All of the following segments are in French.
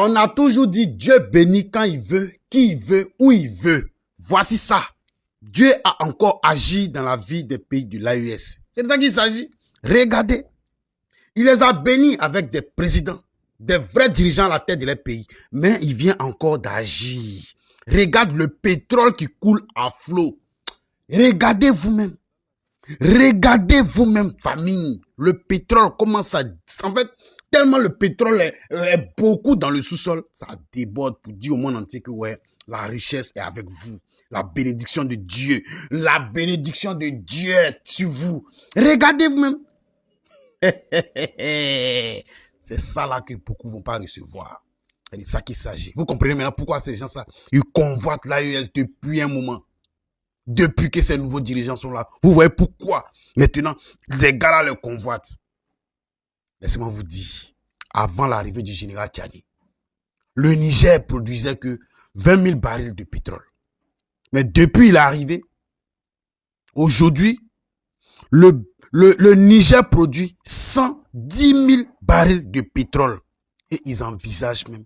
On a toujours dit Dieu bénit quand il veut, qui il veut, où il veut. Voici ça. Dieu a encore agi dans la vie des pays de l'AES. C'est de ça qu'il s'agit. Regardez. Il les a bénis avec des présidents, des vrais dirigeants à la tête de leur pays. Mais il vient encore d'agir. Regarde le pétrole qui coule à flot. Regardez vous-même. Regardez vous-même, famille. Le pétrole commence à... En fait, tellement le pétrole est beaucoup dans le sous-sol, ça déborde pour dire au monde entier que ouais, la richesse est avec vous. La bénédiction de Dieu. La bénédiction de Dieu est sur vous. Regardez vous-même. C'est ça là que beaucoup ne vont pas recevoir. C'est de ça qu'il s'agit. Vous comprenez maintenant pourquoi ces gens-là, ils convoitent l'AES depuis un moment. Depuis que ces nouveaux dirigeants sont là. Vous voyez pourquoi maintenant les gars là le convoitent. Laissez-moi vous dire, avant l'arrivée du général Tchani, le Niger produisait que 20 000 barils de pétrole. Mais depuis l'arrivée, aujourd'hui, le Niger produit 110 000 barils de pétrole. Et ils envisagent même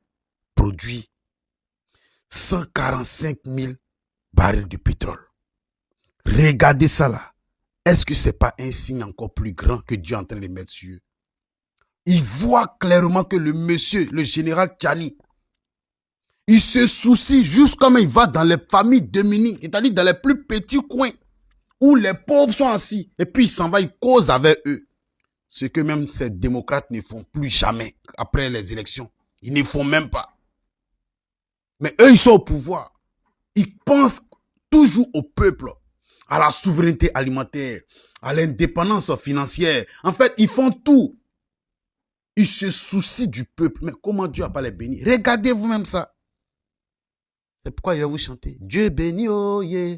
produire 145 000 barils de pétrole. Regardez ça là. Est-ce que c'est pas un signe encore plus grand que Dieu est en train de mettre sur eux? Il voit clairement que le monsieur, le général Tchani, il se soucie juste comme il va dans les familles démunies, c'est-à-dire dans les plus petits coins où les pauvres sont assis. Et puis il s'en va, il cause avec eux. Ce que même ces démocrates ne font plus jamais après les élections. Ils ne font même pas. Mais eux, ils sont au pouvoir. Ils pensent toujours au peuple, à la souveraineté alimentaire, à l'indépendance financière. En fait, ils font tout. Ils se soucient du peuple. Mais comment Dieu n'a pas les bénis? Regardez vous-même ça. C'est pourquoi je vais vous chanter. Dieu bénit, oh yeah.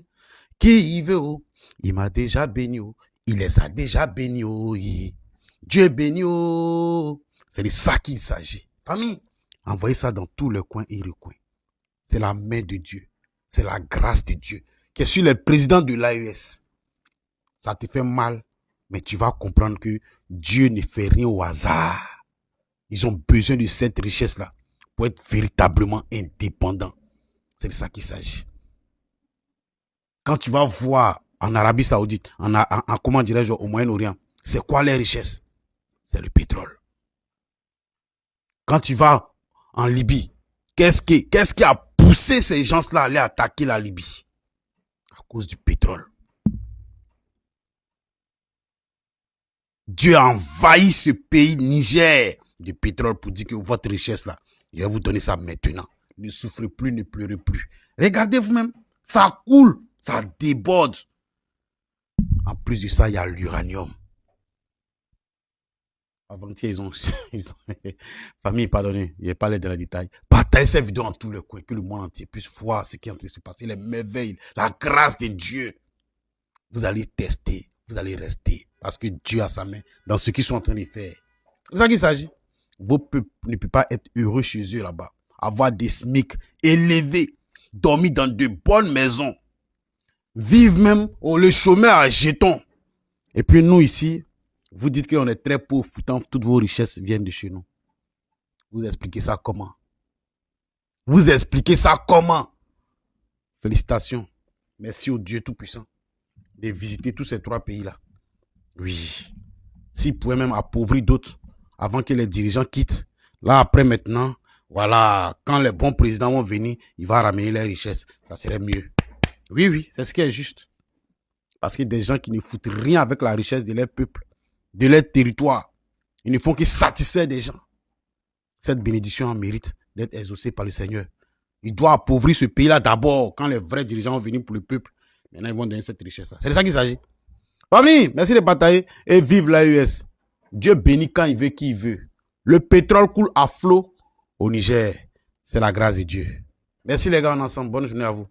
Qui y veut, oh. Il m'a déjà béni, oh. Il les a déjà bénis, oh yeah. Dieu bénit, oh. C'est de ça qu'il s'agit. Famille, envoyez ça dans tous les coins et recoins. C'est la main de Dieu. C'est la grâce de Dieu qui est sur les présidents de l'AES. Ça te fait mal, mais tu vas comprendre que Dieu ne fait rien au hasard. Ils ont besoin de cette richesse-là pour être véritablement indépendants. C'est de ça qu'il s'agit. Quand tu vas voir en Arabie Saoudite, comment dirais-je, au Moyen-Orient, c'est quoi les richesses? C'est le pétrole. Quand tu vas en Libye, qu'est-ce qui a poussé ces gens-là à aller attaquer la Libye? À cause du pétrole. Dieu a envahi ce pays, Niger, de pétrole pour dire que votre richesse là, il va vous donner ça maintenant. Ne souffrez plus, ne pleurez plus. Regardez vous-même, ça coule, ça déborde. En plus de ça, il y a l'uranium. Avant-hier, ils ont famille, pardonnez, je vais pas aller dans les détails. Partagez cette vidéo en tous les coins, que le monde entier puisse voir ce qui est en train de se passer, les merveilles, la grâce de Dieu. Vous allez tester, vous allez rester, parce que Dieu a sa main dans ce qu'ils sont en train de faire. C'est ça qu'il s'agit. Vos peuples ne peuvent pas être heureux chez eux là-bas. Avoir des SMIC élevés, dormir dans de bonnes maisons, vivre même le chômeur à jetons. Et puis nous ici, vous dites qu'on est très pauvres, pourtant toutes vos richesses viennent de chez nous. Vous expliquez ça comment? Vous expliquez ça comment? Félicitations. Merci au Dieu Tout-Puissant de visiter tous ces trois pays-là. Oui. S'il pouvait même appauvrir d'autres avant que les dirigeants quittent. Là, après, maintenant, voilà, quand les bons présidents vont venir, il va ramener les richesses. Ça serait mieux. Oui, oui, c'est ce qui est juste. Parce que des gens qui ne foutent rien avec la richesse de leur peuple, de leur territoire, ils ne font que satisfaire des gens. Cette bénédiction en mérite d'être exaucée par le Seigneur. Il doit appauvrir ce pays-là d'abord, quand les vrais dirigeants vont venir pour le peuple. Maintenant, ils vont donner cette richesse-là. C'est de ça qu'il s'agit. Famille, merci de partager et vive l'AES. Dieu bénit quand il veut, qui il veut. Le pétrole coule à flot au Niger. C'est la grâce de Dieu. Merci les gars, on est ensemble. Bonne journée à vous.